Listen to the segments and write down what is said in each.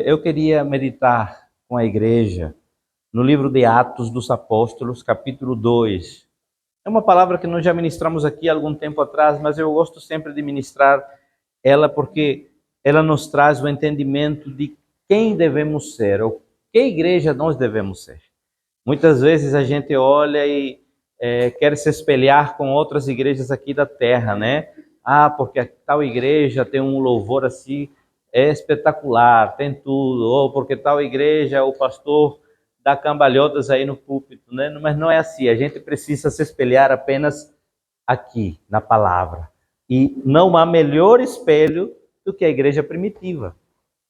Eu queria meditar com a igreja no livro de Atos dos Apóstolos, capítulo 2. É uma palavra que nós já ministramos aqui há algum tempo atrás, mas eu gosto sempre de ministrar ela porque ela nos traz o entendimento de quem devemos ser, ou que igreja nós devemos ser. Muitas vezes a gente olha e quer se espelhar com outras igrejas aqui da terra, né? Ah, porque tal igreja tem um louvor assim, é espetacular, tem tudo. Ou porque tal igreja, o pastor dá cambalhotas aí no púlpito, né? Mas não é assim, a gente precisa se espelhar apenas aqui, na palavra. E não há melhor espelho do que a igreja primitiva,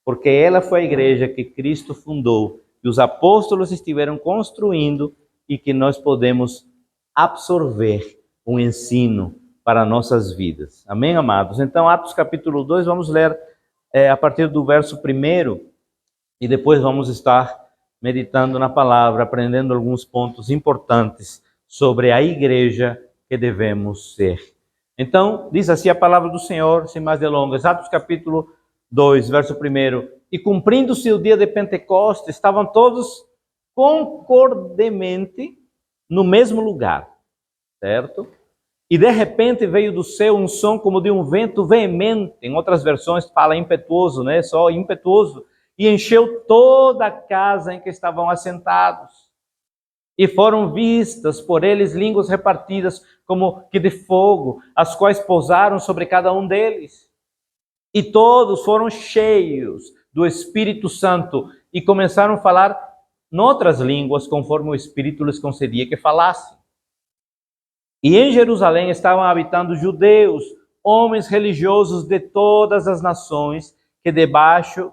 porque ela foi a igreja que Cristo fundou, que os apóstolos estiveram construindo e que nós podemos absorver um ensino para nossas vidas. Amém, amados? Então, Atos capítulo 2, vamos ler a partir do verso 1 e depois vamos estar meditando na palavra, aprendendo alguns pontos importantes sobre a igreja que devemos ser. Então, diz assim a palavra do Senhor, sem mais delongas, Atos capítulo 2, verso 1. E cumprindo-se o dia de Pentecostes, estavam todos concordemente no mesmo lugar, certo? E de repente veio do céu um som como de um vento veemente, em outras versões fala impetuoso, né? Só impetuoso, e encheu toda a casa em que estavam assentados. E foram vistas por eles línguas repartidas como que de fogo, as quais pousaram sobre cada um deles. E todos foram cheios do Espírito Santo e começaram a falar noutras línguas, conforme o Espírito lhes concedia que falassem. E em Jerusalém estavam habitando judeus, homens religiosos de todas as nações que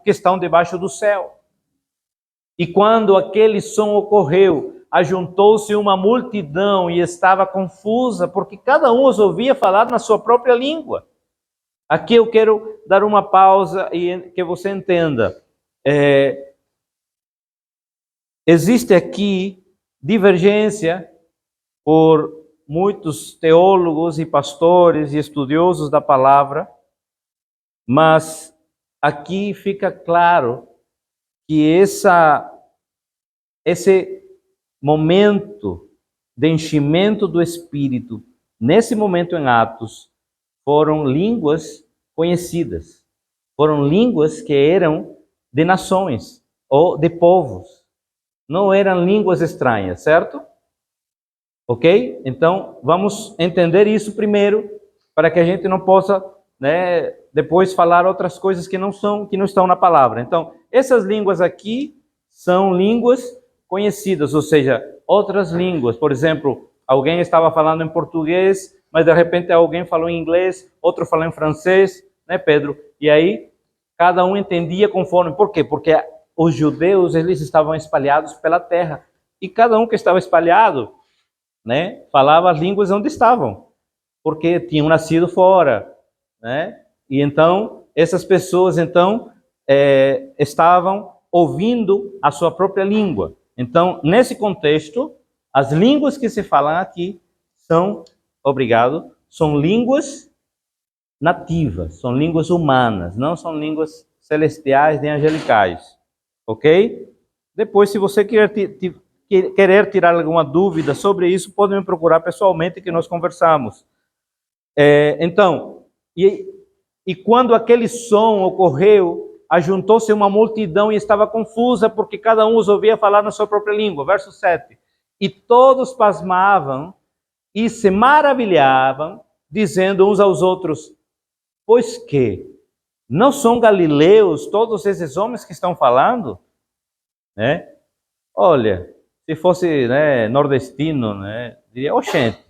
estão debaixo do céu. E quando aquele som ocorreu, ajuntou-se uma multidão e estava confusa, porque cada um os ouvia falar na sua própria língua. Aqui eu quero dar uma pausa e que você entenda. Existe aqui divergência por muitos teólogos e pastores e estudiosos da palavra, mas aqui fica claro que esse momento de enchimento do Espírito, nesse momento em Atos, foram línguas conhecidas, foram línguas que eram de nações ou de povos, não eram línguas estranhas, certo? Ok? Então, vamos entender isso primeiro, para que a gente não possa, depois falar outras coisas que não estão na palavra. Então, essas línguas aqui são línguas conhecidas, ou seja, outras línguas. Por exemplo, alguém estava falando em português, mas de repente alguém falou em inglês, outro falou em francês, né, Pedro? E aí, cada um entendia conforme. Por quê? Porque os judeus, eles estavam espalhados pela terra. E cada um que estava espalhado, falava as línguas onde estavam, porque tinham nascido fora, E então, essas pessoas, estavam ouvindo a sua própria língua. Então, nesse contexto, as línguas que se falam aqui são línguas nativas, são línguas humanas, não são línguas celestiais nem angelicais, ok? Depois, se você querer tirar alguma dúvida sobre isso, pode me procurar pessoalmente que nós conversamos. E quando aquele som ocorreu, ajuntou-se uma multidão e estava confusa, porque cada um os ouvia falar na sua própria língua. Verso 7. E todos pasmavam e se maravilhavam, dizendo uns aos outros, pois que não são galileus todos esses homens que estão falando? Olha, se fosse nordestino, diria, oxente,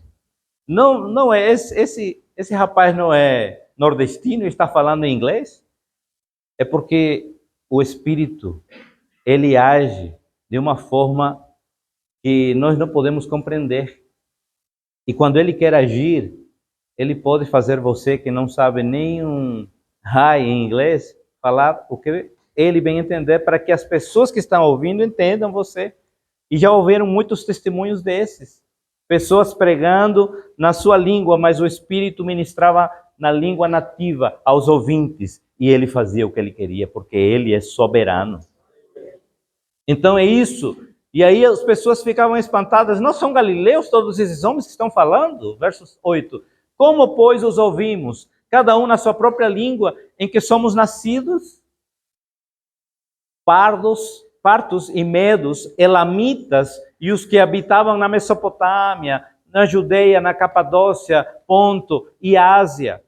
não é esse rapaz não é nordestino e está falando em inglês? É porque o Espírito, ele age de uma forma que nós não podemos compreender. E quando ele quer agir, ele pode fazer você que não sabe nem um hi em inglês, falar o que ele bem entender, para que as pessoas que estão ouvindo entendam você. E já ouviram muitos testemunhos desses. Pessoas pregando na sua língua, mas o Espírito ministrava na língua nativa aos ouvintes. e ele fazia o que ele queria, porque ele é soberano. Então é isso. E aí as pessoas ficavam espantadas. Não são galileus todos esses homens que estão falando? Verso 8. Como, pois, os ouvimos? Cada um na sua própria língua em que somos nascidos? Partos e medos, elamitas e os que habitavam na Mesopotâmia, na Judeia, na Capadócia, Ponto e Ásia,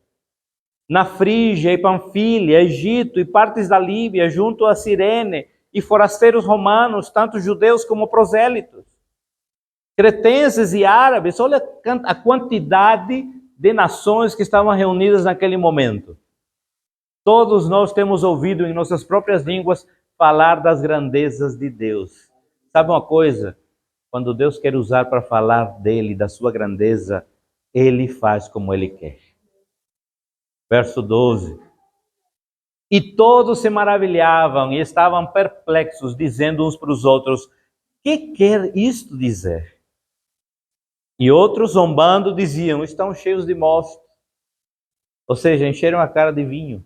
na Frígia e Panfilha, Egito e partes da Líbia, junto a Cirene, e forasteiros romanos, tanto judeus como prosélitos, cretenses e árabes. Olha a quantidade de nações que estavam reunidas naquele momento. Todos nós temos ouvido em nossas próprias línguas falar das grandezas de Deus. Sabe uma coisa? Quando Deus quer usar para falar dele, da sua grandeza, ele faz como ele quer. Verso 12. E todos se maravilhavam e estavam perplexos, dizendo uns para os outros: que quer isto dizer? E outros, zombando, diziam: estão cheios de mosto. Ou seja, encheram a cara de vinho.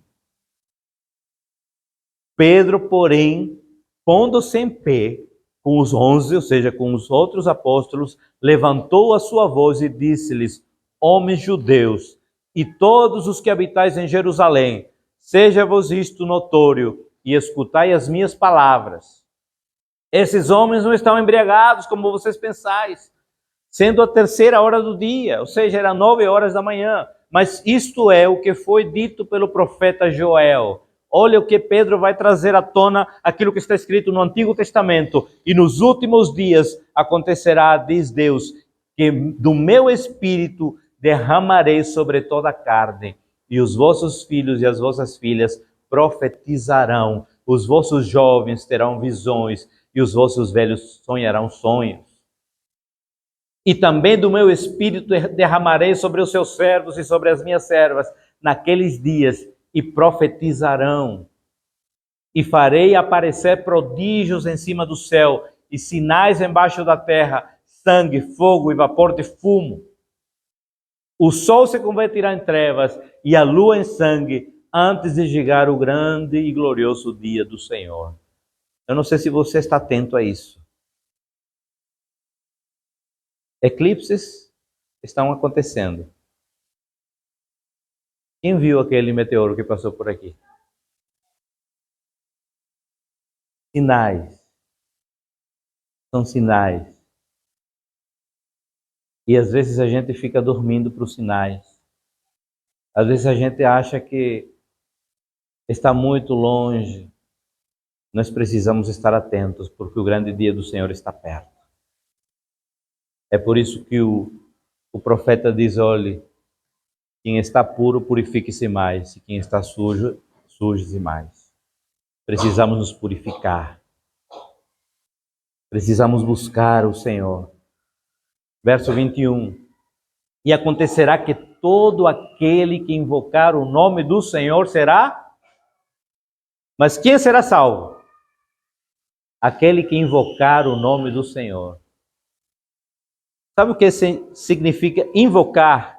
Pedro, porém, pondo-se em pé com os 11, ou seja, com os outros apóstolos, levantou a sua voz e disse-lhes: homens judeus, e todos os que habitais em Jerusalém, seja-vos isto notório, e escutai as minhas palavras. Esses homens não estão embriagados, como vocês pensais, sendo a 3ª hora do dia, ou seja, eram 9 horas da manhã. Mas isto é o que foi dito pelo profeta Joel. Olha o que Pedro vai trazer à tona, aquilo que está escrito no Antigo Testamento. E nos últimos dias acontecerá, diz Deus, que do meu Espírito derramarei sobre toda a carne, e os vossos filhos e as vossas filhas profetizarão, os vossos jovens terão visões, e os vossos velhos sonharão sonhos. E também do meu Espírito derramarei sobre os seus servos e sobre as minhas servas naqueles dias, e profetizarão. E farei aparecer prodígios em cima do céu, e sinais embaixo da terra, sangue, fogo e vapor de fumo. O sol se converterá em trevas e a lua em sangue, antes de chegar o grande e glorioso dia do Senhor. Eu não sei se você está atento a isso. Eclipses estão acontecendo. Quem viu aquele meteoro que passou por aqui? Sinais. São sinais. E às vezes a gente fica dormindo para os sinais. Às vezes a gente acha que está muito longe. Nós precisamos estar atentos, porque o grande dia do Senhor está perto. É por isso que o profeta diz: olhe, quem está puro, purifique-se mais. E quem está sujo, suje-se mais. Precisamos nos purificar. Precisamos buscar o Senhor. Verso 21. E acontecerá que todo aquele que invocar o nome do Senhor será... Mas quem será salvo? Aquele que invocar o nome do Senhor. Sabe o que significa invocar?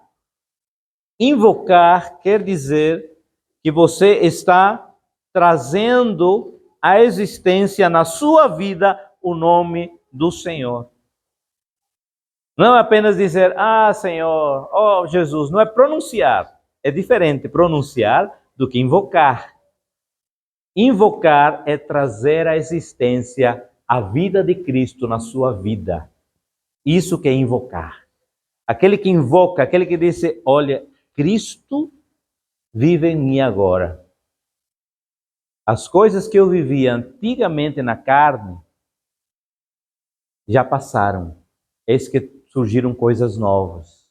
Invocar quer dizer que você está trazendo à existência na sua vida o nome do Senhor. Não é apenas dizer: ah, Senhor, oh Jesus, não é pronunciar. É diferente pronunciar do que invocar. Invocar é trazer à existência a vida de Cristo na sua vida. Isso que é invocar. Aquele que invoca, aquele que diz: olha, Cristo vive em mim agora. As coisas que eu vivia antigamente na carne já passaram. Eis que surgiram coisas novas.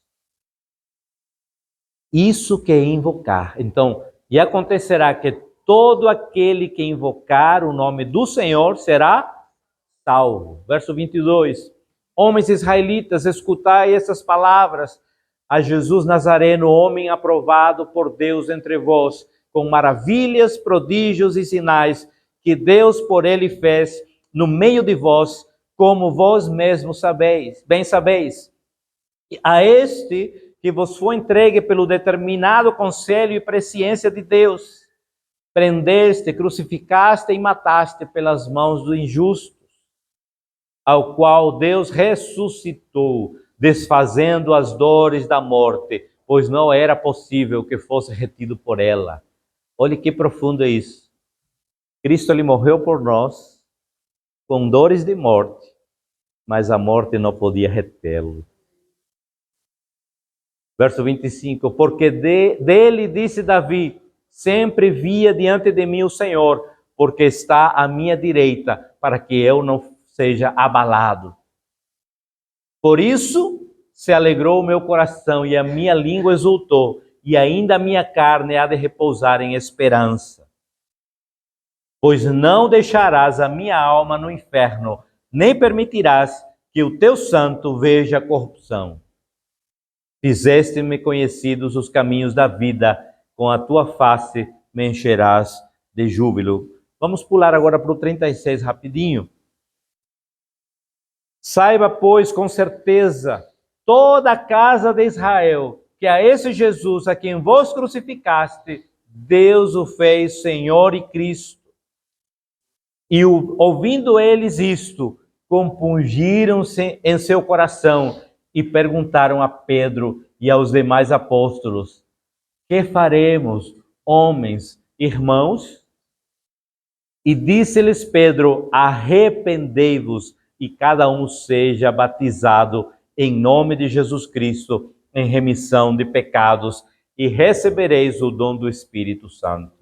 Isso que é invocar. Então, e acontecerá que todo aquele que invocar o nome do Senhor será salvo. Verso 22. Homens israelitas, escutai essas palavras. A Jesus Nazareno, homem aprovado por Deus entre vós, com maravilhas, prodígios e sinais que Deus por ele fez no meio de vós, como vós mesmos sabeis, bem sabeis. A este que vos foi entregue pelo determinado conselho e presciência de Deus, prendeste, crucificaste e mataste pelas mãos do injusto, ao qual Deus ressuscitou, desfazendo as dores da morte, pois não era possível que fosse retido por ela. Olhe que profundo é isso. Cristo ele morreu por nós, com dores de morte, mas a morte não podia retê-lo. Verso 25, porque dele disse Davi, sempre via diante de mim o Senhor, porque está à minha direita, para que eu não seja abalado. Por isso se alegrou o meu coração e a minha língua exultou, e ainda a minha carne há de repousar em esperança. Pois não deixarás a minha alma no inferno, nem permitirás que o teu santo veja corrupção. Fizeste-me conhecidos os caminhos da vida, com a tua face me encherás de júbilo. Vamos pular agora para o 36 rapidinho. Saiba, pois, com certeza, toda a casa de Israel, que a esse Jesus, a quem vos crucificaste, Deus o fez Senhor e Cristo. E ouvindo eles isto, compungiram-se em seu coração e perguntaram a Pedro e aos demais apóstolos: que faremos, homens, irmãos? E disse-lhes Pedro: arrependei-vos e cada um seja batizado em nome de Jesus Cristo em remissão de pecados e recebereis o dom do Espírito Santo.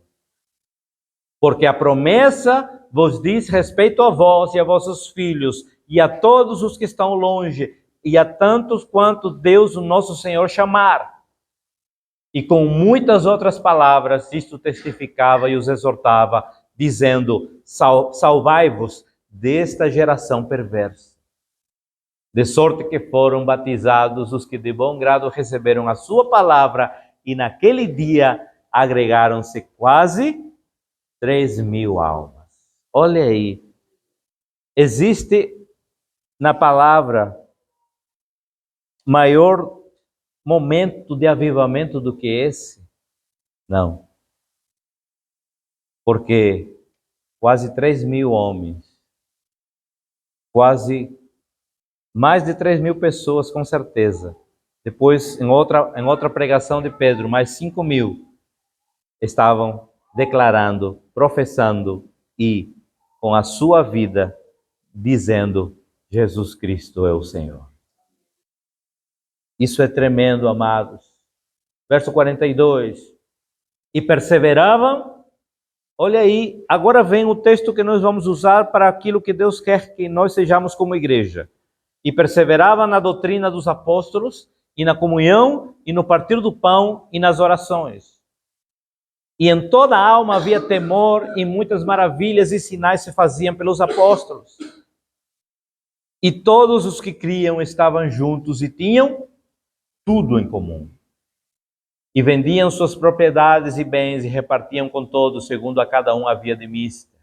Porque a promessa vos diz respeito a vós e a vossos filhos e a todos os que estão longe e a tantos quanto Deus, o nosso Senhor, chamar. E com muitas outras palavras, isto testificava e os exortava, dizendo: salvai-vos desta geração perversa. De sorte que foram batizados os que de bom grado receberam a sua palavra, e naquele dia agregaram-se quase 3.000 almas. Olha aí, existe na palavra maior momento de avivamento do que esse? Não. Porque quase 3.000 homens, quase mais de 3.000 pessoas com certeza. Depois, em outra pregação de Pedro, mais 5.000 estavam declarando, professando e com a sua vida dizendo: Jesus Cristo é o Senhor. Isso é tremendo, amados. Verso 42. E perseveravam. Olha aí, agora vem o texto que nós vamos usar para aquilo que Deus quer que nós sejamos como igreja. E perseveravam na doutrina dos apóstolos, e na comunhão, e no partir do pão, e nas orações. E em toda a alma havia temor, e muitas maravilhas e sinais se faziam pelos apóstolos. E todos os que criam estavam juntos e tinham tudo em comum. E vendiam suas propriedades e bens e repartiam com todos, segundo a cada um havia de mister.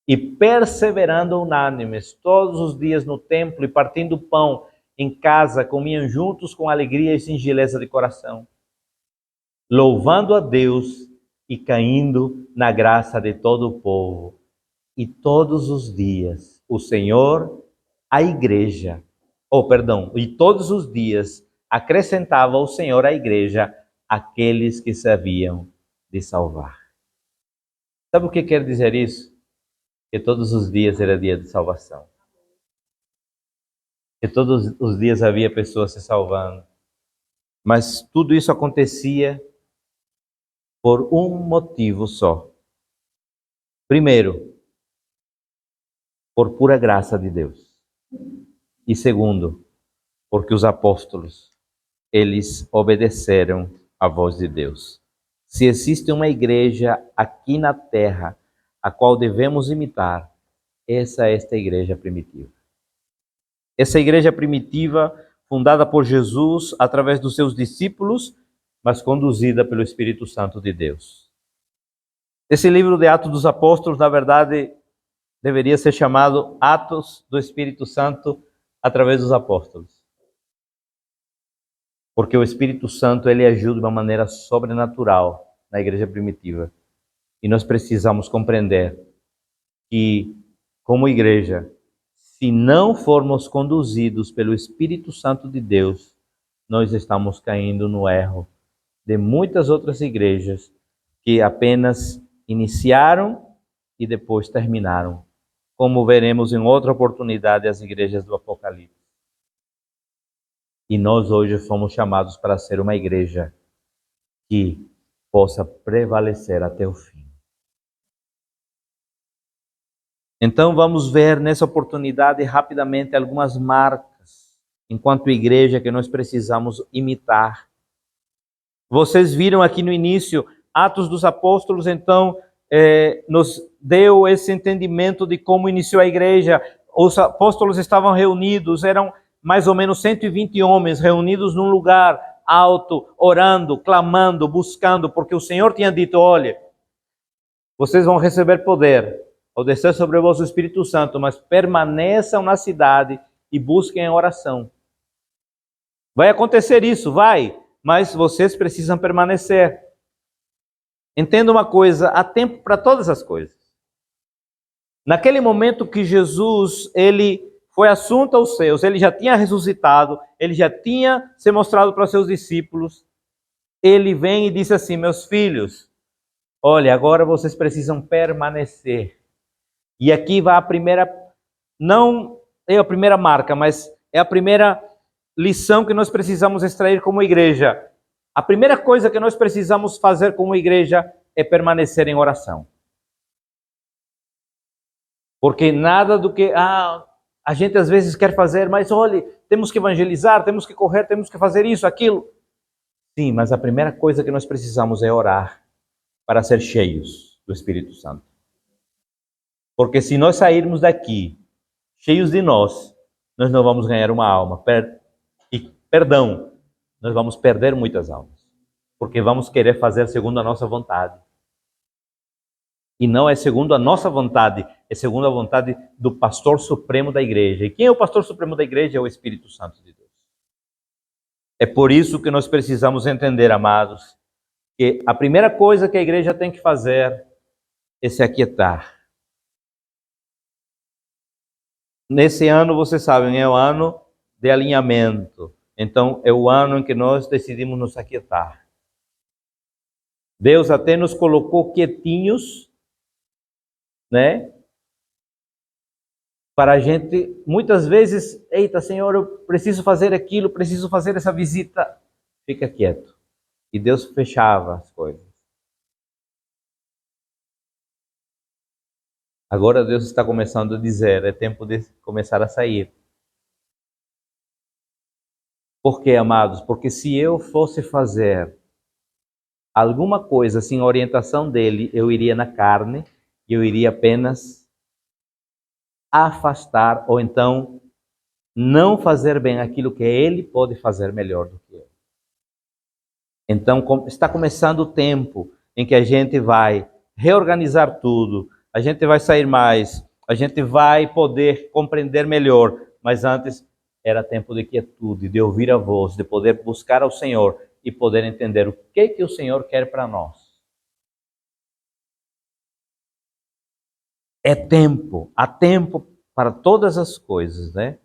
E perseverando unânimes todos os dias no templo e partindo pão em casa, comiam juntos com alegria e singeleza de coração, louvando a Deus e caindo na graça de todo o povo. E todos os dias o Senhor, a igreja, e todos os dias acrescentava o Senhor à igreja aqueles que se haviam de salvar. Sabe o que quer dizer isso? Que todos os dias era dia de salvação. Que todos os dias havia pessoas se salvando. Mas tudo isso acontecia por um motivo só. Primeiro, por pura graça de Deus. E segundo, porque os apóstolos, eles obedeceram à voz de Deus. Se existe uma igreja aqui na terra, a qual devemos imitar, essa é esta igreja primitiva. Essa igreja primitiva, fundada por Jesus, através dos seus discípulos, mas conduzida pelo Espírito Santo de Deus. Esse livro de Atos dos Apóstolos, na verdade, deveria ser chamado Atos do Espírito Santo através dos apóstolos. Porque o Espírito Santo, ele agiu de uma maneira sobrenatural na igreja primitiva. E nós precisamos compreender que, como igreja, se não formos conduzidos pelo Espírito Santo de Deus, nós estamos caindo no erro de muitas outras igrejas que apenas iniciaram e depois terminaram, como veremos em outra oportunidade as igrejas do Apocalipse. E nós hoje fomos chamados para ser uma igreja que possa prevalecer até o fim. Então vamos ver nessa oportunidade rapidamente algumas marcas, enquanto igreja, que nós precisamos imitar. Vocês viram aqui no início, Atos dos Apóstolos, então, nos deu esse entendimento de como iniciou a igreja. Os apóstolos estavam reunidos, eram mais ou menos 120 homens reunidos num lugar alto, orando, clamando, buscando, porque o Senhor tinha dito: olha, vocês vão receber poder ao descer sobre vós o Espírito Santo, mas permaneçam na cidade e busquem a oração. Vai acontecer isso, vai, mas vocês precisam permanecer. Entenda uma coisa, há tempo para todas as coisas. Naquele momento que Jesus, ele foi assunto aos céus, ele já tinha ressuscitado, ele já tinha se mostrado para os seus discípulos, ele vem e disse assim: meus filhos, olha, agora vocês precisam permanecer. E aqui vai a primeira, não é a primeira marca, mas é a primeira lição que nós precisamos extrair como igreja. A primeira coisa que nós precisamos fazer como igreja é permanecer em oração. Porque nada do que a gente às vezes quer fazer, mas olha, temos que evangelizar, temos que correr, temos que fazer isso, aquilo. Sim, mas a primeira coisa que nós precisamos é orar para ser cheios do Espírito Santo. Porque se nós sairmos daqui cheios de nós não vamos ganhar uma alma. Nós vamos perder muitas almas. Porque vamos querer fazer segundo a nossa vontade. E não é segundo a nossa vontade, é segundo a vontade do pastor supremo da igreja. E quem é o pastor supremo da igreja? É o Espírito Santo de Deus. É por isso que nós precisamos entender, amados, que a primeira coisa que a igreja tem que fazer é se aquietar. Nesse ano, vocês sabem, é o ano de alinhamento. Então, é o ano em que nós decidimos nos aquietar. Deus até nos colocou quietinhos, né? Para a gente, muitas vezes, eita, Senhor, eu preciso fazer aquilo, preciso fazer essa visita. Fica quieto. E Deus fechava as coisas. Agora Deus está começando a dizer, é tempo de começar a sair. Por quê, amados? Porque se eu fosse fazer alguma coisa sem a orientação dele, eu iria na carne e eu iria apenas afastar ou então não fazer bem aquilo que ele pode fazer melhor do que eu. Então está começando o tempo em que a gente vai reorganizar tudo, a gente vai sair mais, a gente vai poder compreender melhor, mas antes era tempo de quietude, de ouvir a voz, de poder buscar ao Senhor e poder entender o que o Senhor quer para nós. É tempo, há tempo para todas as coisas, né?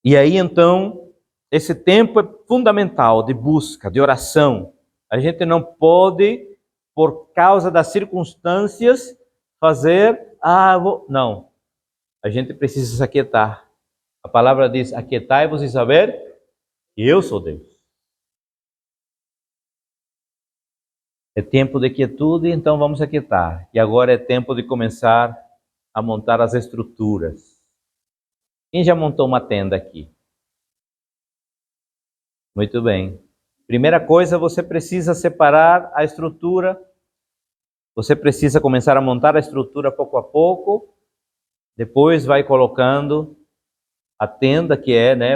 E aí então, esse tempo é fundamental de busca, de oração. A gente não pode, por causa das circunstâncias, fazer, não. A gente precisa se aquietar. A palavra diz, aquietai-vos e saber que eu sou Deus. É tempo de quietude, então vamos aquietar. E agora é tempo de começar a montar as estruturas. Quem já montou uma tenda aqui? Muito bem. Primeira coisa, você precisa separar a estrutura. Você precisa começar a montar a estrutura pouco a pouco. Depois vai colocando a tenda, que é, né,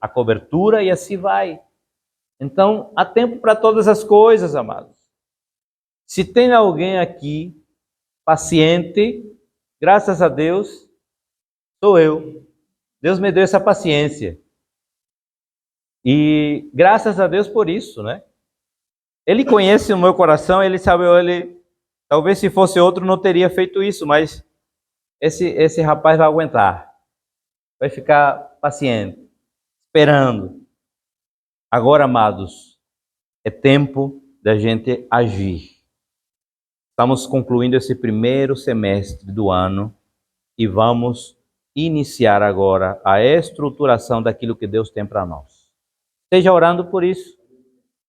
a cobertura, e assim vai. Então, há tempo para todas as coisas, amados. Se tem alguém aqui paciente, graças a Deus, sou eu. Deus me deu essa paciência. E graças a Deus por isso, né? Ele conhece o meu coração, ele sabe, Talvez se fosse outro não teria feito isso, mas esse rapaz vai aguentar. Vai ficar paciente, esperando. Agora, amados, é tempo da gente agir. Estamos concluindo esse primeiro semestre do ano e vamos iniciar agora a estruturação daquilo que Deus tem para nós. Esteja orando por isso.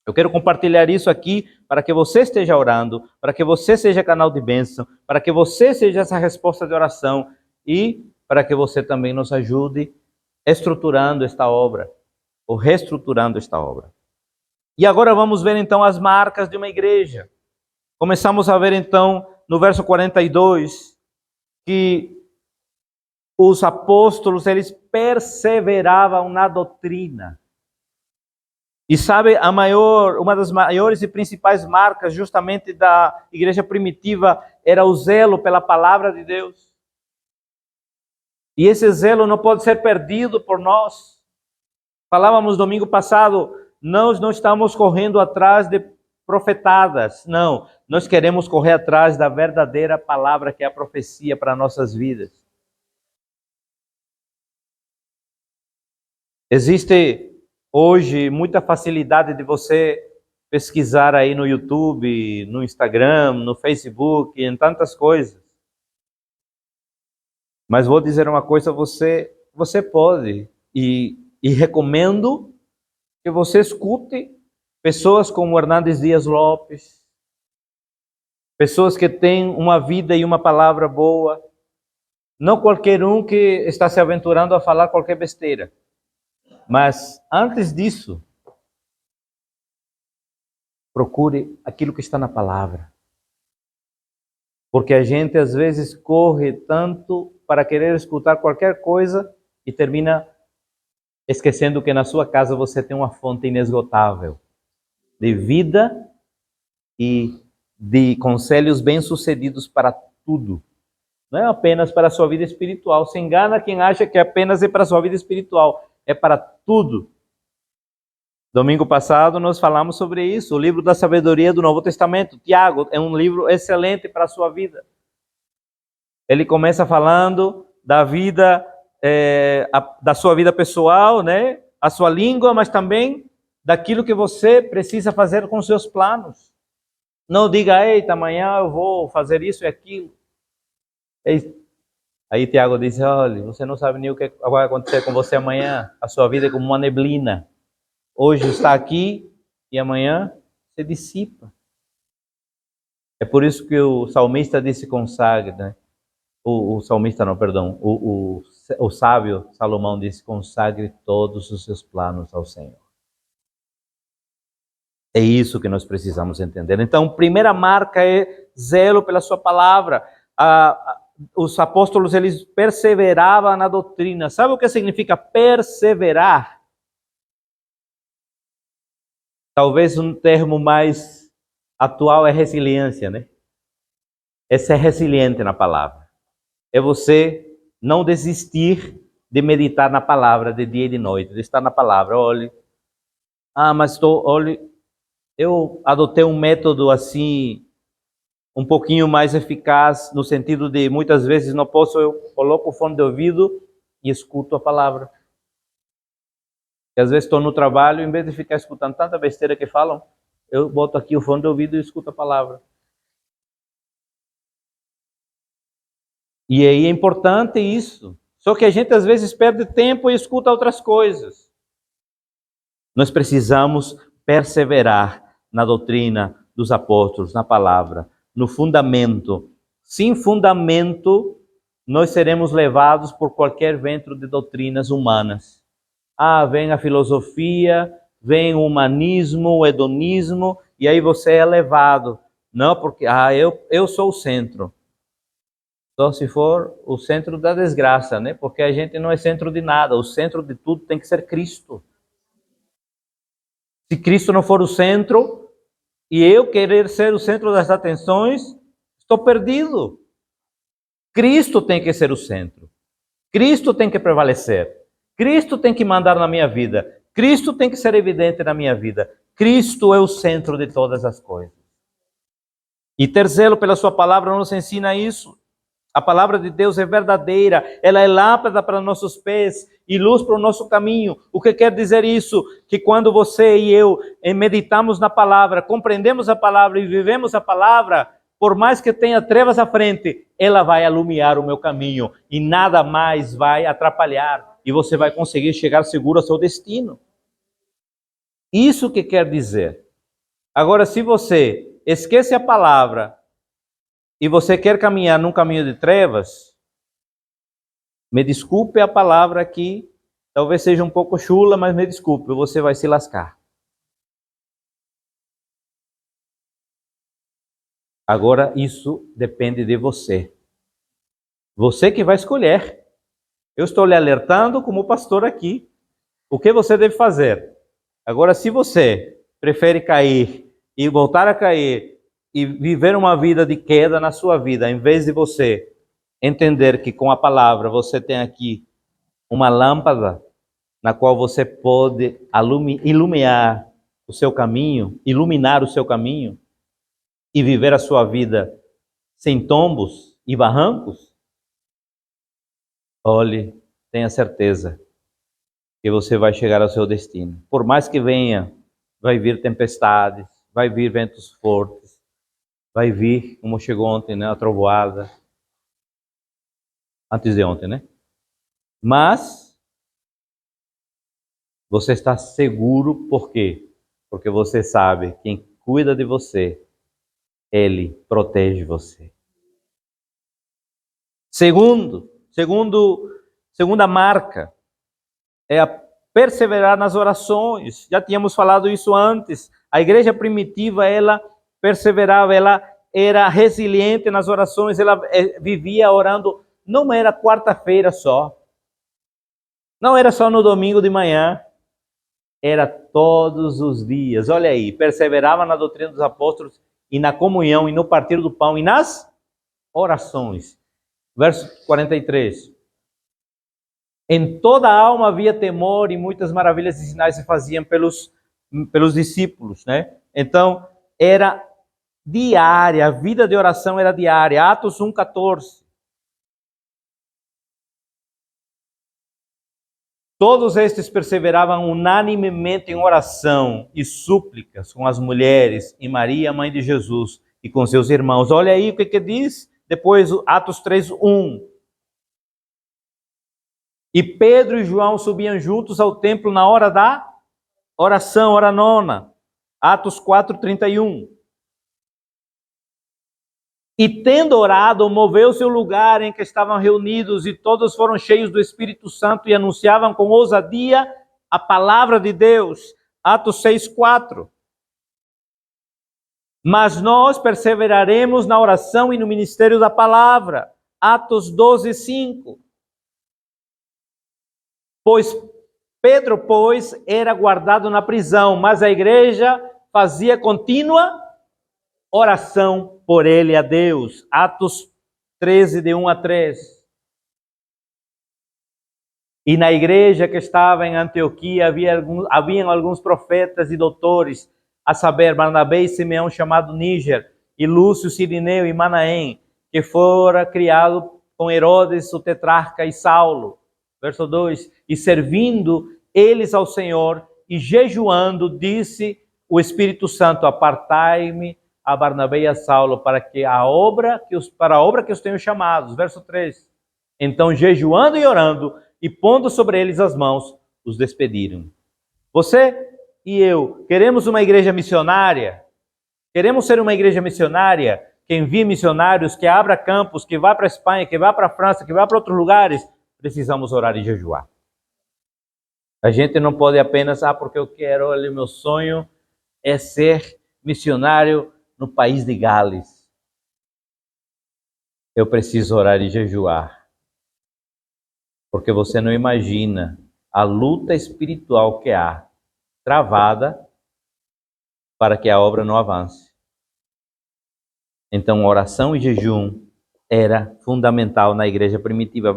Eu quero compartilhar isso aqui para que você esteja orando, para que você seja canal de bênção, para que você seja essa resposta de oração e para que você também nos ajude estruturando esta obra, ou reestruturando esta obra. E agora vamos ver então as marcas de uma igreja. Começamos a ver então no verso 42 que os apóstolos, eles perseveravam na doutrina. E sabe, uma das maiores e principais marcas justamente da igreja primitiva era o zelo pela palavra de Deus. E esse zelo não pode ser perdido por nós. Falávamos domingo passado, nós não estamos correndo atrás de profetadas, não. Nós queremos correr atrás da verdadeira palavra que é a profecia para nossas vidas. Existe hoje muita facilidade de você pesquisar aí no YouTube, no Instagram, no Facebook, em tantas coisas. Mas vou dizer uma coisa, você pode, e recomendo que você escute pessoas como Hernandes Dias Lopes, pessoas que têm uma vida e uma palavra boa, não qualquer um que está se aventurando a falar qualquer besteira. Mas antes disso, procure aquilo que está na palavra. Porque a gente às vezes corre tanto para querer escutar qualquer coisa e termina esquecendo que na sua casa você tem uma fonte inesgotável de vida e de conselhos bem-sucedidos para tudo. Não é apenas para a sua vida espiritual. Se engana quem acha que apenas é para a sua vida espiritual. É para tudo. Domingo passado nós falamos sobre isso, o livro da sabedoria do Novo Testamento. Tiago é um livro excelente para a sua vida. Ele começa falando da vida, da sua vida pessoal, né? A sua língua, mas também daquilo que você precisa fazer com seus planos. Não diga, eita, amanhã eu vou fazer isso e aquilo. Aí Tiago diz, olha, você não sabe nem o que vai acontecer com você amanhã. A sua vida é como uma neblina. Hoje está aqui e amanhã se dissipa. É por isso que o salmista disse consagre, né? O salmista não, perdão. O sábio Salomão disse consagre todos os seus planos ao Senhor. É isso que nós precisamos entender. Então, primeira marca é zelo pela sua palavra. Os apóstolos, eles perseveravam na doutrina. Sabe o que significa perseverar? Talvez um termo mais atual é resiliência, né? É ser resiliente na palavra. É você não desistir de meditar na palavra de dia e de noite, de estar na palavra. Olhe, eu adotei um método assim, um pouquinho mais eficaz, no sentido de muitas vezes não posso, eu coloco o fone de ouvido e escuto a palavra. E às vezes estou no trabalho, em vez de ficar escutando tanta besteira que falam, eu boto aqui o fone de ouvido e escuto a palavra. E aí é importante isso. Só que a gente às vezes perde tempo e escuta outras coisas. Nós precisamos perseverar na doutrina dos apóstolos, na palavra, no fundamento. Sem fundamento, nós seremos levados por qualquer vento de doutrinas humanas. Vem a filosofia, vem o humanismo, o hedonismo, e aí você é levado. Não porque, eu sou o centro. Só se for o centro da desgraça, né? Porque a gente não é centro de nada. O centro de tudo tem que ser Cristo. Se Cristo não for o centro, e eu querer ser o centro das atenções, estou perdido. Cristo tem que ser o centro. Cristo tem que prevalecer. Cristo tem que mandar na minha vida. Cristo tem que ser evidente na minha vida. Cristo é o centro de todas as coisas. E terceiro, pela sua palavra nos ensina isso. A palavra de Deus é verdadeira, ela é lâmpada para nossos pés e luz para o nosso caminho. O que quer dizer isso? Que quando você e eu meditamos na palavra, compreendemos a palavra e vivemos a palavra, por mais que tenha trevas à frente, ela vai iluminar o meu caminho e nada mais vai atrapalhar. E você vai conseguir chegar seguro ao seu destino. Isso que quer dizer. Agora, se você esquece a palavra e você quer caminhar num caminho de trevas, me desculpe a palavra aqui, talvez seja um pouco chula, mas me desculpe, você vai se lascar. Agora, isso depende de você. Você que vai escolher. Eu estou lhe alertando como pastor aqui. O que você deve fazer? Agora, se você prefere cair e voltar a cair e viver uma vida de queda na sua vida, em vez de você entender que com a palavra você tem aqui uma lâmpada na qual você pode iluminar o seu caminho, e viver a sua vida sem tombos e barrancos, olhe, tenha certeza que você vai chegar ao seu destino. Por mais que venha, vai vir tempestades, vai vir ventos fortes, vai vir, como chegou ontem, né, a trovoada, antes de ontem, né? Mas você está seguro, por quê? Porque você sabe, quem cuida de você, ele protege você. Segunda marca é a perseverar nas orações. Já tínhamos falado isso antes. A igreja primitiva, ela perseverava, ela era resiliente nas orações, ela vivia orando. Não era quarta-feira só. Não era só no domingo de manhã. Era todos os dias. Olha aí, perseverava na doutrina dos apóstolos e na comunhão e no partir do pão e nas orações. Verso 43. Em toda a alma havia temor e muitas maravilhas e sinais se faziam pelos discípulos, né? Então, era diária, a vida de oração era diária. Atos 1:14. Todos estes perseveravam unanimemente em oração e súplicas com as mulheres e Maria, mãe de Jesus, e com seus irmãos. Olha aí o que diz depois, Atos 3:1. E Pedro e João subiam juntos ao templo na hora da oração, hora nona. Atos 4:31. E tendo orado, moveu-se o lugar em que estavam reunidos e todos foram cheios do Espírito Santo e anunciavam com ousadia a palavra de Deus. Atos 6:4. Mas nós perseveraremos na oração e no ministério da palavra. Atos 12:5. Pedro, era guardado na prisão, mas a igreja fazia contínua oração por ele a Deus. Atos 13, de 1-3. E na igreja que estava em Antioquia haviam alguns profetas e doutores, a saber, Barnabé e Simeão, chamado Níger, e Lúcio, Cirineu e Manaém, que fora criado com Herodes, o tetrarca, e Saulo. Verso 2. E servindo eles ao Senhor e jejuando, disse o Espírito Santo: apartai-me a Barnabé e a Saulo para a obra que os tenho chamados. Verso 3. Então, jejuando e orando e pondo sobre eles as mãos, os despediram. Você e eu queremos uma igreja missionária? Queremos ser uma igreja missionária que envie missionários, que abra campos, que vá para a Espanha, que vá para a França, que vá para outros lugares? Precisamos orar e jejuar. A gente não pode apenas, porque eu quero, olha, meu sonho é ser missionário no país de Gales. Eu preciso orar e jejuar. Porque você não imagina a luta espiritual que há travada para que a obra não avance. Então, oração e jejum era fundamental na igreja primitiva.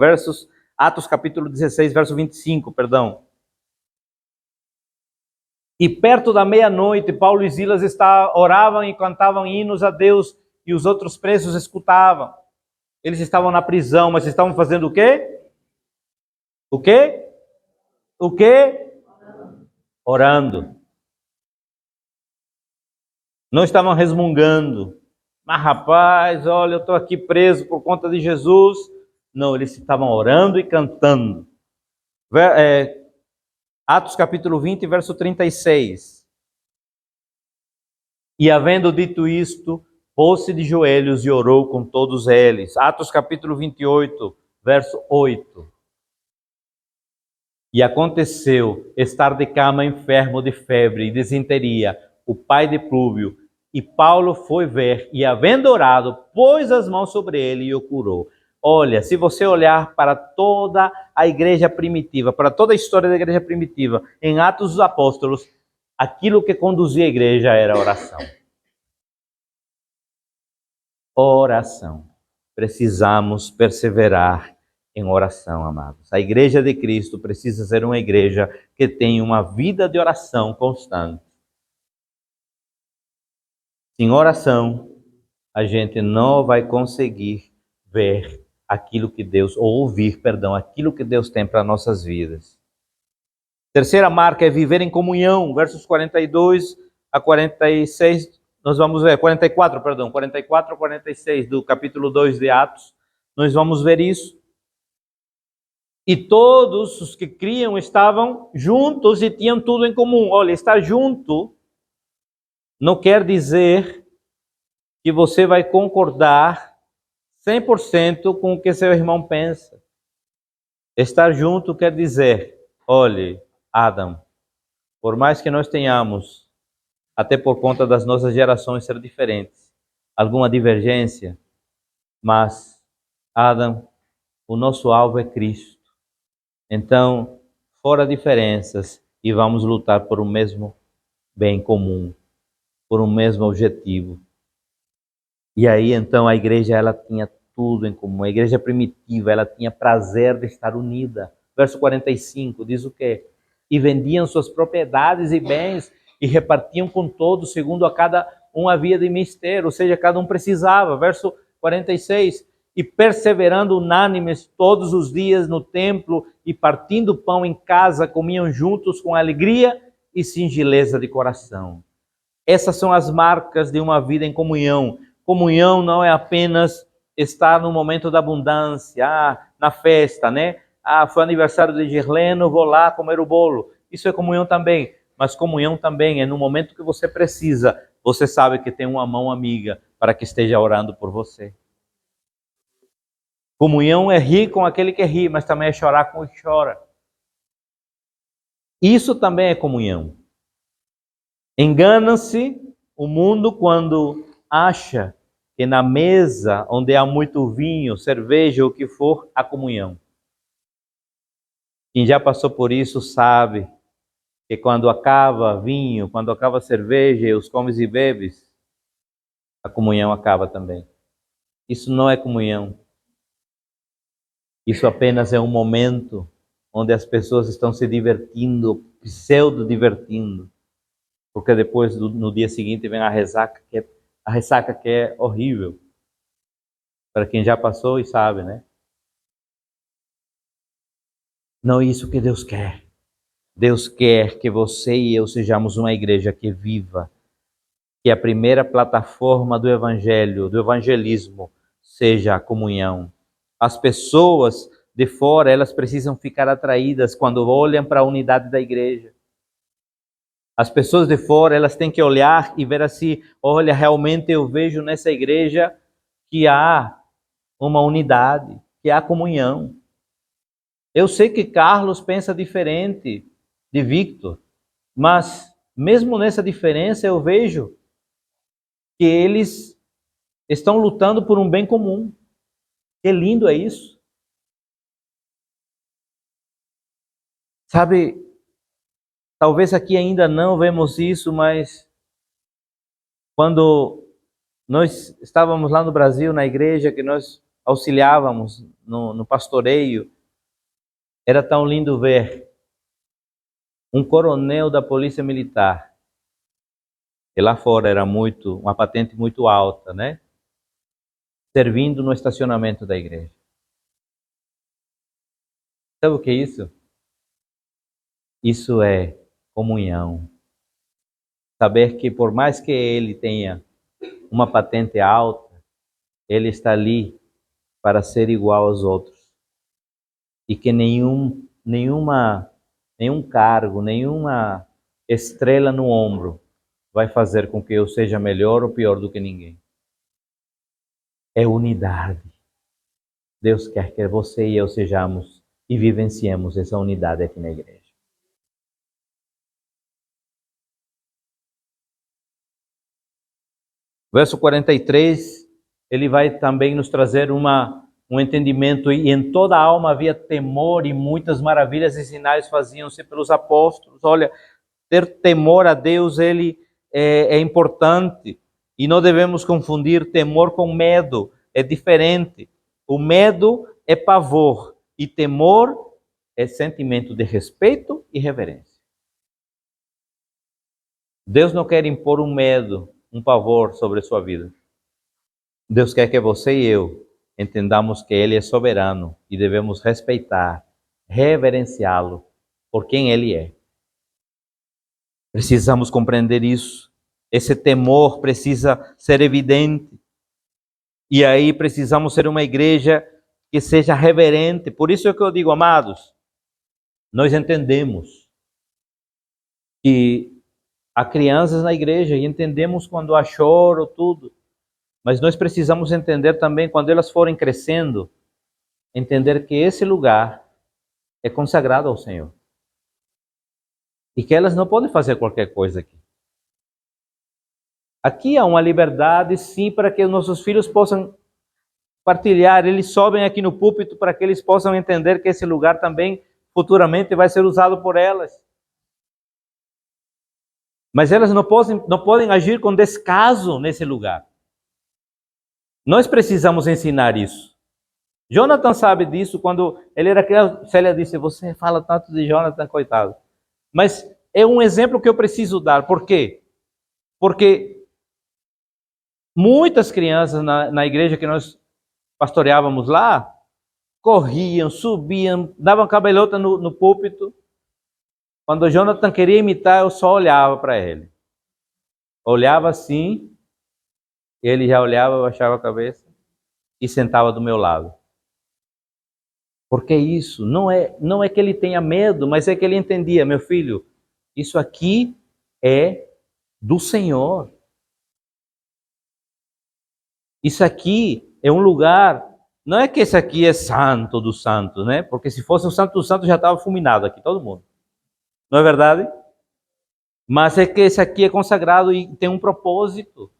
Atos capítulo 16, verso 25, perdão. E perto da meia-noite, Paulo e Silas oravam e cantavam hinos a Deus, que os outros presos escutavam. Eles estavam na prisão, mas estavam fazendo o quê? O quê? O quê? Orando. Não estavam resmungando. Mas rapaz, olha, eu estou aqui preso por conta de Jesus. Não, eles estavam orando e cantando. Atos capítulo 20, verso 36. E havendo dito isto, pôs-se de joelhos e orou com todos eles. Atos capítulo 28, verso 8. E aconteceu estar de cama enfermo de febre e disenteria, o pai de Públio, e Paulo foi ver, e havendo orado, pôs as mãos sobre ele e o curou. Olha, se você olhar para toda a igreja primitiva, para toda a história da igreja primitiva, em Atos dos Apóstolos, aquilo que conduzia a igreja era a oração. Oração. Precisamos perseverar em oração, amados. A igreja de Cristo precisa ser uma igreja que tenha uma vida de oração constante. Sem oração, a gente não vai conseguir ver aquilo que Deus, ou ouvir, perdão, aquilo que Deus tem para nossas vidas. Terceira marca é viver em comunhão, versos 42 a 46, nós vamos ver, 44 a 46 do capítulo 2 de Atos, nós vamos ver isso. E todos os que criam estavam juntos e tinham tudo em comum. Olha, estar junto não quer dizer que você vai concordar 100% com o que seu irmão pensa. Estar junto quer dizer, olhe, Adam, por mais que nós tenhamos, até por conta das nossas gerações ser diferentes, alguma divergência, mas, Adam, o nosso alvo é Cristo. Então, fora diferenças, e vamos lutar por um mesmo bem comum, por um mesmo objetivo. E aí, então, a igreja, ela tinha tudo em comum. A igreja primitiva, ela tinha prazer de estar unida. Verso 45 diz o quê? E vendiam suas propriedades e bens e repartiam com todos, segundo a cada um havia de mister, ou seja, cada um precisava. Verso 46, e perseverando unânimes todos os dias no templo e partindo pão em casa, comiam juntos com alegria e singeleza de coração. Essas são as marcas de uma vida em comunhão. Comunhão não é apenas estar no momento da abundância, na festa, né? Foi aniversário de Girleno, vou lá comer o bolo. Isso é comunhão também. Mas comunhão também é no momento que você precisa. Você sabe que tem uma mão amiga para que esteja orando por você. Comunhão é rir com aquele que ri, mas também é chorar com o que chora. Isso também é comunhão. Engana-se o mundo quando acha que na mesa onde há muito vinho, cerveja, o que for, há comunhão. Quem já passou por isso sabe que quando acaba vinho, quando acaba cerveja e os comes e bebes, a comunhão acaba também. Isso não é comunhão. Isso apenas é um momento onde as pessoas estão se divertindo, pseudo-divertindo. Porque depois, no dia seguinte, vem a ressaca que é horrível. Para quem já passou e sabe, né? Não é isso que Deus quer. Deus quer que você e eu sejamos uma igreja que viva, que a primeira plataforma do evangelho, do evangelismo, seja a comunhão. As pessoas de fora, elas precisam ficar atraídas quando olham para a unidade da igreja. As pessoas de fora, elas têm que olhar e ver assim, olha, realmente eu vejo nessa igreja que há uma unidade, que há comunhão. Eu sei que Carlos pensa diferente de Victor, mas mesmo nessa diferença eu vejo que eles estão lutando por um bem comum. Que lindo é isso. Sabe, talvez aqui ainda não vemos isso, mas quando nós estávamos lá no Brasil, na igreja, que nós auxiliávamos no pastoreio, era tão lindo ver um coronel da Polícia Militar, que lá fora era uma patente muito alta, né? servindo no estacionamento da igreja. Sabe o que é isso? Isso é comunhão. Saber que por mais que ele tenha uma patente alta, ele está ali para ser igual aos outros. E que nenhum cargo, nenhuma estrela no ombro vai fazer com que eu seja melhor ou pior do que ninguém. É unidade. Deus quer que você e eu sejamos e vivenciemos essa unidade aqui na igreja. Verso 43, ele vai também nos trazer um entendimento. E em toda a alma havia temor, e muitas maravilhas e sinais faziam-se pelos apóstolos. Olha, ter temor a Deus, ele é importante. E não devemos confundir temor com medo. É diferente. O medo é pavor. E temor é sentimento de respeito e reverência. Deus não quer impor um medo, um pavor sobre a sua vida. Deus quer que você e eu entendamos que Ele é soberano e devemos respeitar, reverenciá-lo por quem Ele é. Precisamos compreender isso. Esse temor precisa ser evidente. E aí precisamos ser uma igreja que seja reverente. Por isso é que eu digo, amados, nós entendemos que há crianças na igreja e entendemos quando há choro, tudo. Mas nós precisamos entender também, quando elas forem crescendo, entender que esse lugar é consagrado ao Senhor. E que elas não podem fazer qualquer coisa aqui. Aqui há uma liberdade, sim, para que os nossos filhos possam partilhar. Eles sobem aqui no púlpito para que eles possam entender que esse lugar também futuramente vai ser usado por elas. Mas elas não podem agir com descaso nesse lugar. Nós precisamos ensinar isso. Jonathan sabe disso. Quando ele era criança, Célia disse, você fala tanto de Jonathan, coitado. Mas é um exemplo que eu preciso dar. Por quê? Porque muitas crianças na igreja que nós pastoreávamos lá, corriam, subiam, davam cabelota no púlpito. Quando o Jonathan queria imitar, eu só olhava para ele. Olhava assim, ele já olhava, baixava a cabeça e sentava do meu lado. Porque isso não é que ele tenha medo, mas é que ele entendia, meu filho, isso aqui é do Senhor. Isso aqui é um lugar, não é que esse aqui é santo dos santos, né? Porque se fosse o santo dos santos já estava fulminado aqui, todo mundo. Não é verdade? Mas é que esse aqui é consagrado e tem um propósito.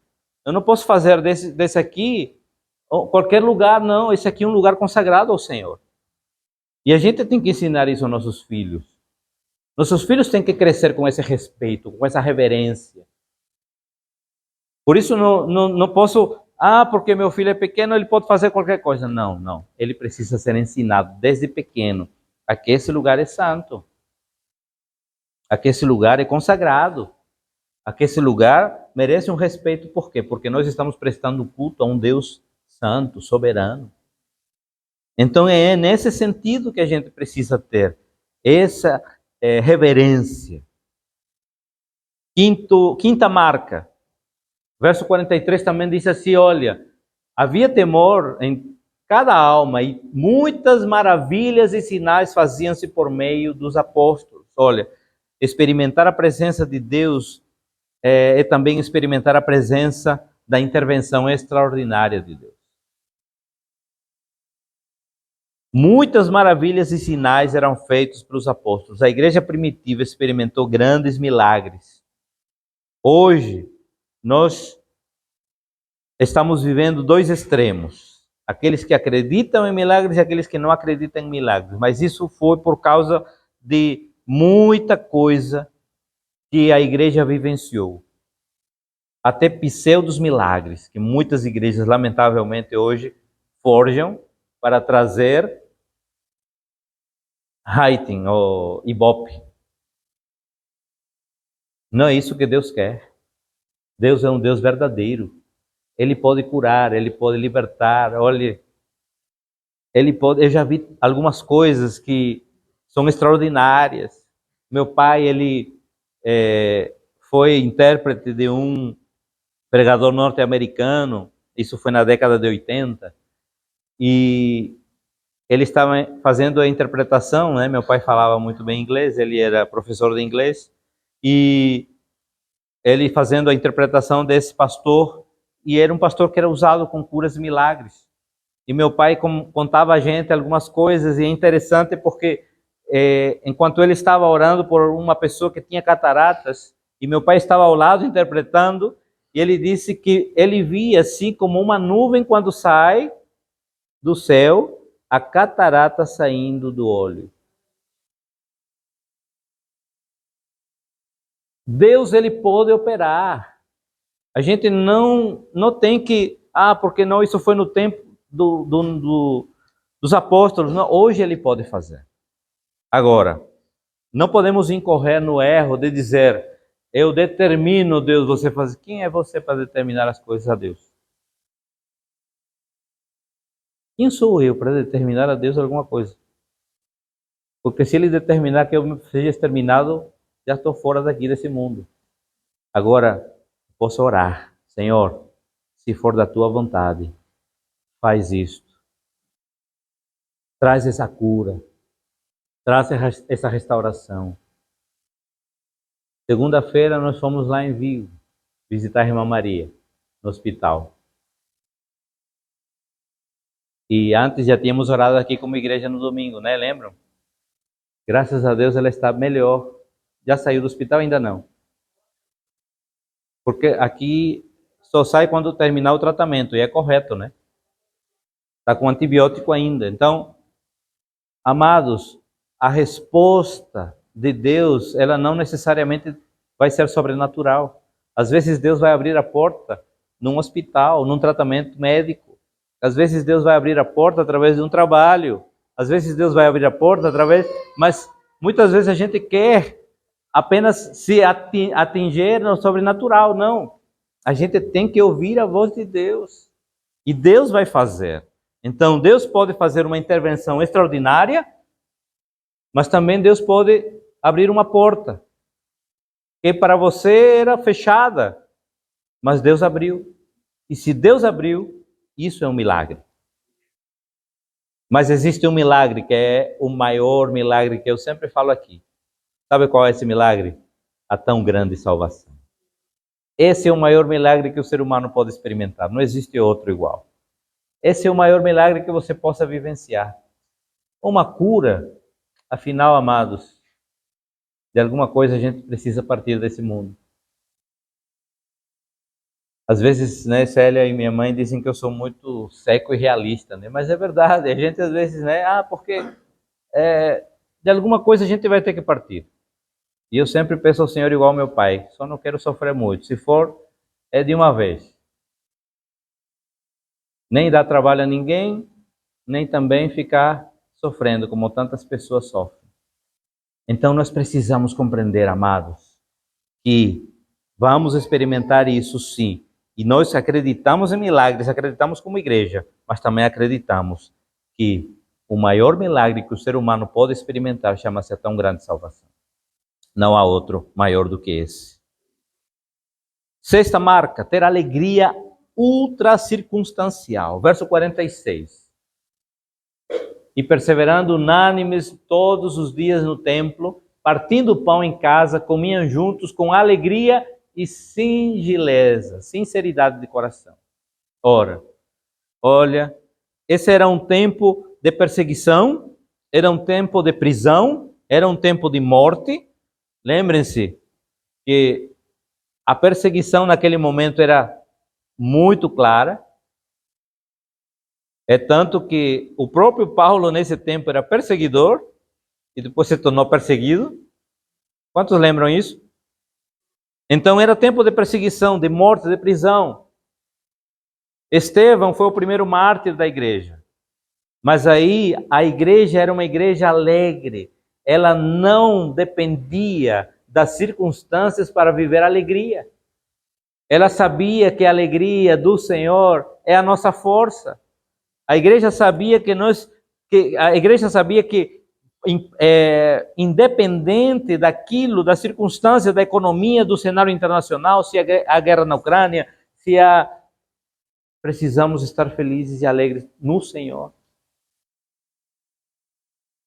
Eu não posso fazer desse aqui qualquer lugar, não. Esse aqui é um lugar consagrado ao Senhor. E a gente tem que ensinar isso aos nossos filhos. Nossos filhos têm que crescer com esse respeito, com essa reverência. Por isso não posso, porque meu filho é pequeno, ele pode fazer qualquer coisa. Não. Ele precisa ser ensinado desde pequeno a que esse lugar é santo, a que esse lugar é consagrado, a que esse lugar merece um respeito. Por quê? Porque nós estamos prestando culto a um Deus santo, soberano. Então é nesse sentido que a gente precisa ter essa reverência. Quinta marca. Verso 43 também diz assim, olha, havia temor em cada alma e muitas maravilhas e sinais faziam-se por meio dos apóstolos. Olha, experimentar a presença de Deus é também experimentar a presença da intervenção extraordinária de Deus. Muitas maravilhas e sinais eram feitos pelos apóstolos. A igreja primitiva experimentou grandes milagres. Hoje, nós estamos vivendo dois extremos. Aqueles que acreditam em milagres e aqueles que não acreditam em milagres. Mas isso foi por causa de muita coisa que a igreja vivenciou. Até pseudos milagres, que muitas igrejas, lamentavelmente, hoje forjam para trazer rating ou ibope. Não é isso que Deus quer. Deus é um Deus verdadeiro. Ele pode curar, Ele pode libertar. Olha, eu já vi algumas coisas que são extraordinárias. Meu pai, ele foi intérprete de um pregador norte-americano, isso foi na década de 80, e ele estava fazendo a interpretação, né? Meu pai falava muito bem inglês, ele era professor de inglês, e ele fazendo a interpretação desse pastor, e era um pastor que era usado com curas e milagres. E meu pai contava a gente algumas coisas, e é interessante porque enquanto ele estava orando por uma pessoa que tinha cataratas, e meu pai estava ao lado interpretando, e ele disse que ele via assim como uma nuvem quando sai do céu, a catarata saindo do olho. Deus, ele pode operar. A gente não tem que, porque não, isso foi no tempo dos apóstolos. Não, hoje ele pode fazer. Agora, não podemos incorrer no erro de dizer, eu determino Deus, você faz. Quem é você para determinar as coisas a Deus? Quem sou eu para determinar a Deus alguma coisa? Porque se ele determinar que eu seja exterminado, já estou fora daqui desse mundo. Agora, posso orar. Senhor, se for da tua vontade, faz isto. Traz essa cura. Traz essa restauração. Segunda-feira nós fomos lá em Vigo visitar a irmã Maria, no hospital. E antes já tínhamos orado aqui como igreja no domingo, né? Lembram? Graças a Deus ela está melhor. Já saiu do hospital? Ainda não. Porque aqui só sai quando terminar o tratamento, e é correto, né? Está com antibiótico ainda. Então, amados, a resposta de Deus, ela não necessariamente vai ser sobrenatural. Às vezes Deus vai abrir a porta num hospital, num tratamento médico. Às vezes Deus vai abrir a porta através de um trabalho. Às vezes Deus vai abrir a porta através... Mas muitas vezes a gente quer apenas se atingir no sobrenatural. Não. A gente tem que ouvir a voz de Deus. E Deus vai fazer. Então Deus pode fazer uma intervenção extraordinária, mas também Deus pode abrir uma porta que para você era fechada, mas Deus abriu. E se Deus abriu, isso é um milagre. Mas existe um milagre que é o maior milagre que eu sempre falo aqui. Sabe qual é esse milagre? A tão grande salvação. Esse é o maior milagre que o ser humano pode experimentar. Não existe outro igual. Esse é o maior milagre que você possa vivenciar. Uma cura, afinal, amados, de alguma coisa a gente precisa partir desse mundo. Às vezes, né, Célia e minha mãe dizem que eu sou muito seco e realista, né? Mas é verdade, a gente às vezes, né, porque de alguma coisa a gente vai ter que partir. E eu sempre peço ao Senhor igual ao meu pai, só não quero sofrer muito. Se for, é de uma vez. Nem dar trabalho a ninguém, nem também ficar sofrendo, como tantas pessoas sofrem. Então nós precisamos compreender, amados, que vamos experimentar isso sim. E nós acreditamos em milagres, acreditamos como igreja, mas também acreditamos que o maior milagre que o ser humano pode experimentar chama-se a tão grande salvação. Não há outro maior do que esse. Sexta marca, ter alegria ultra circunstancial. Verso 46. E perseverando unânimes todos os dias no templo, partindo o pão em casa, comiam juntos com alegria e singeleza, sinceridade de coração. Ora, olha, esse era um tempo de perseguição, era um tempo de prisão, era um tempo de morte. Lembrem-se que a perseguição naquele momento era muito clara. É tanto que o próprio Paulo nesse tempo era perseguidor e depois se tornou perseguido. Quantos lembram isso? Então era tempo de perseguição, de morte, de prisão. Estevão foi o primeiro mártir da igreja. Mas aí a igreja era uma igreja alegre. Ela não dependia das circunstâncias para viver alegria. Ela sabia que a alegria do Senhor é a nossa força. A igreja sabia que independente daquilo, da circunstância, da economia, do cenário internacional, se a guerra na Ucrânia, precisamos estar felizes e alegres no Senhor.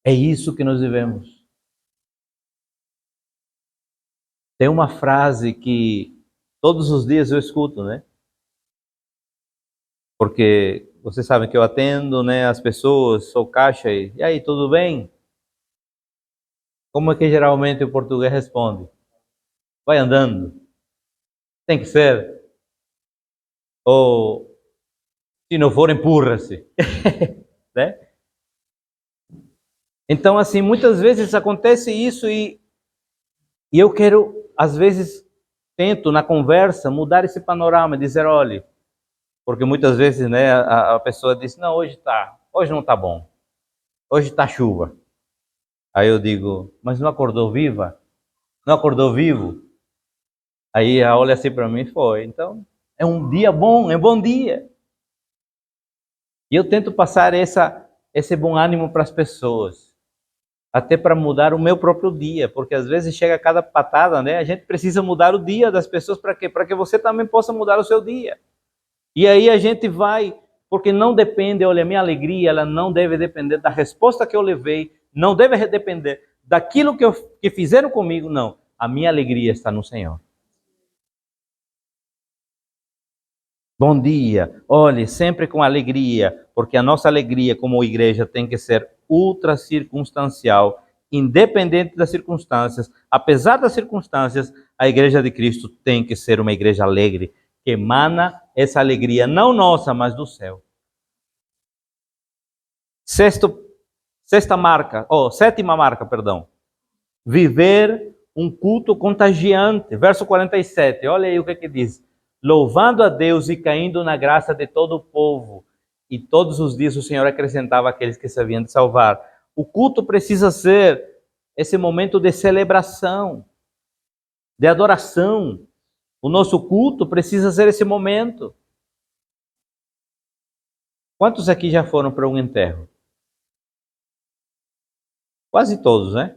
É isso que nós devemos. Tem uma frase que todos os dias eu escuto, né? Porque vocês sabem que eu atendo, né, as pessoas, sou caixa e aí, tudo bem? Como é que geralmente o português responde? Vai andando. Tem que ser. Ou, se não for, empurra-se. Né? Então, assim, muitas vezes acontece isso e eu quero, às vezes, tento na conversa mudar esse panorama, dizer, olha, porque muitas vezes, né, a pessoa diz, não, hoje não tá bom, hoje tá chuva. Aí eu digo, mas não acordou viva? Não acordou vivo? Aí ela olha assim para mim e foi. Então, é um dia bom, é um bom dia. E eu tento passar esse bom ânimo para as pessoas, até para mudar o meu próprio dia, porque às vezes chega cada patada, né? A gente precisa mudar o dia das pessoas para quê? Para que você também possa mudar o seu dia. E aí a gente vai, porque não depende, olha, a minha alegria, ela não deve depender da resposta que eu levei, não deve depender daquilo que fizeram comigo, não. A minha alegria está no Senhor. Bom dia, olhe, sempre com alegria, porque a nossa alegria como igreja tem que ser ultra circunstancial, independente das circunstâncias. Apesar das circunstâncias, a igreja de Cristo tem que ser uma igreja alegre, que emana essa alegria, não nossa, mas do céu. Sétima marca, perdão. Viver um culto contagiante. Verso 47, olha aí o que diz. Louvando a Deus e caindo na graça de todo o povo. E todos os dias o Senhor acrescentava aqueles que se haviam de salvar. O culto precisa ser esse momento de celebração, de adoração. O nosso culto precisa ser esse momento. Quantos aqui já foram para um enterro? Quase todos, né?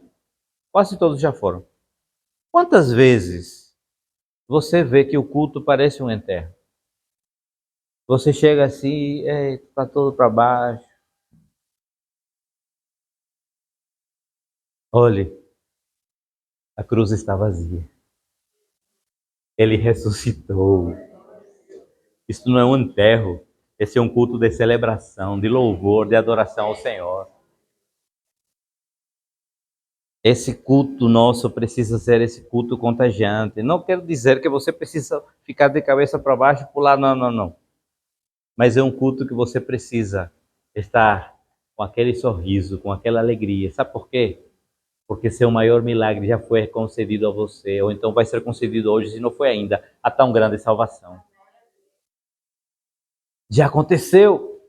Quase todos já foram. Quantas vezes você vê que o culto parece um enterro? Você chega assim, está todo para baixo. Olhe, a cruz está vazia. Ele ressuscitou. Isso não é um enterro. Esse é um culto de celebração, de louvor, de adoração ao Senhor. Esse culto nosso precisa ser esse culto contagiante. Não quero dizer que você precisa ficar de cabeça para baixo e pular, não. Mas é um culto que você precisa estar com aquele sorriso, com aquela alegria. Sabe por quê? Porque seu maior milagre já foi concedido a você, ou então vai ser concedido hoje, se não foi ainda, a tão grande salvação. Já aconteceu.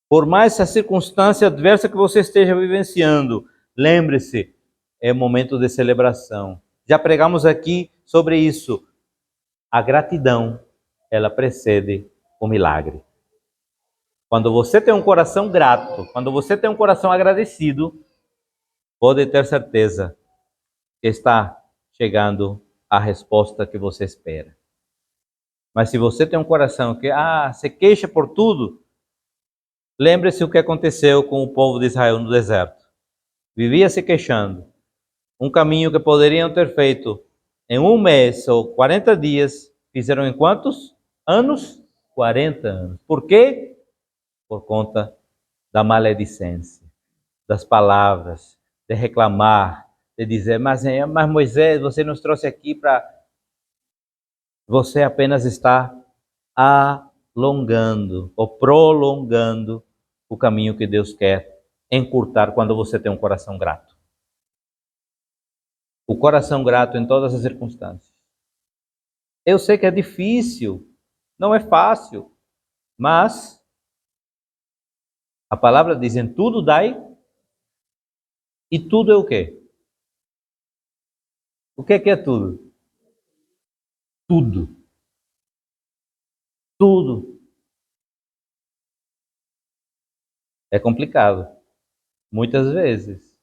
Por mais a circunstância adversa que você esteja vivenciando, lembre-se, é momento de celebração. Já pregamos aqui sobre isso. A gratidão, ela precede o milagre. Quando você tem um coração grato, quando você tem um coração agradecido, pode ter certeza que está chegando a resposta que você espera. Mas se você tem um coração que se queixa por tudo, lembre-se o que aconteceu com o povo de Israel no deserto. Vivia se queixando. Um caminho que poderiam ter feito em um mês ou 40 dias, fizeram em quantos anos? 40 anos. Por quê? Por conta da maledicência, das palavras, de reclamar, de dizer, mas Moisés, você nos trouxe aqui para... Você apenas está alongando ou prolongando o caminho que Deus quer encurtar quando você tem um coração grato. O coração grato em todas as circunstâncias. Eu sei que é difícil, não é fácil, mas a palavra diz, em tudo dai, e tudo é o quê? O que é tudo? tudo. Tudo. É complicado. Muitas vezes.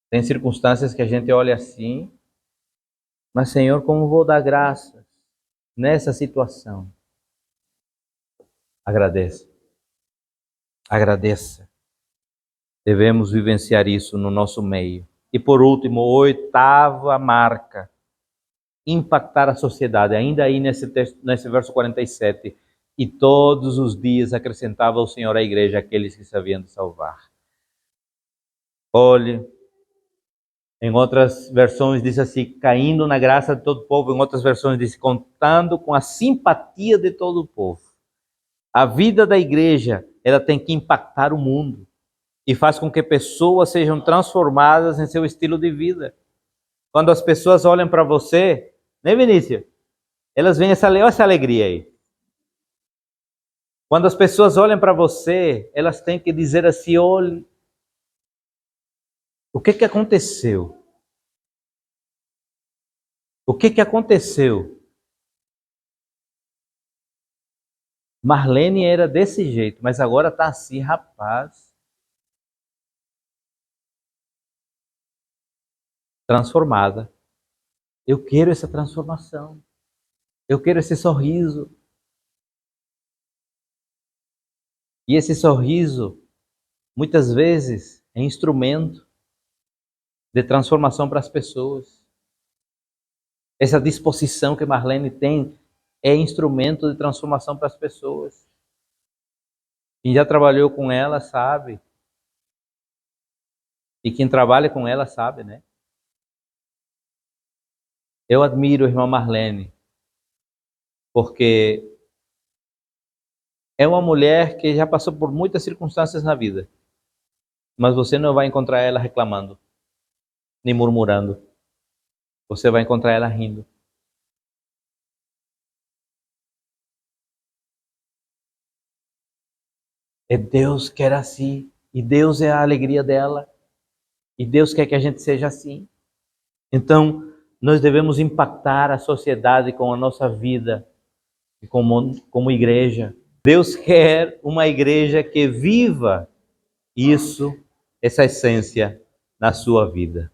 Tem circunstâncias que a gente olha assim, mas Senhor, como vou dar graças nessa situação? Agradeça. Agradeça. Devemos vivenciar isso no nosso meio. E por último, oitava marca, impactar a sociedade. Ainda aí nesse texto, nesse verso 47, e todos os dias acrescentava o Senhor à igreja aqueles que se haviam de salvar. Olhe, em outras versões diz assim, caindo na graça de todo o povo. Em outras versões diz, contando com a simpatia de todo o povo. A vida da igreja, ela tem que impactar o mundo e faz com que pessoas sejam transformadas em seu estilo de vida. Quando as pessoas olham para você, né, Vinícius? Elas veem essa alegria aí. Quando as pessoas olham para você, elas têm que dizer assim, olhe, o que aconteceu? O que aconteceu? Marlene era desse jeito, mas agora está assim, rapaz. Transformada. Eu quero essa transformação. Eu quero esse sorriso. E esse sorriso, muitas vezes, é instrumento de transformação para as pessoas. Essa disposição que Marlene tem é instrumento de transformação para as pessoas. Quem já trabalhou com ela sabe. E quem trabalha com ela sabe, né? Eu admiro a irmã Marlene, porque é uma mulher que já passou por muitas circunstâncias na vida. Mas você não vai encontrar ela reclamando, nem murmurando. Você vai encontrar ela rindo. É Deus que era assim. E Deus é a alegria dela. E Deus quer que a gente seja assim. Então, nós devemos impactar a sociedade com a nossa vida e como igreja. Deus quer uma igreja que viva isso, essa essência na sua vida.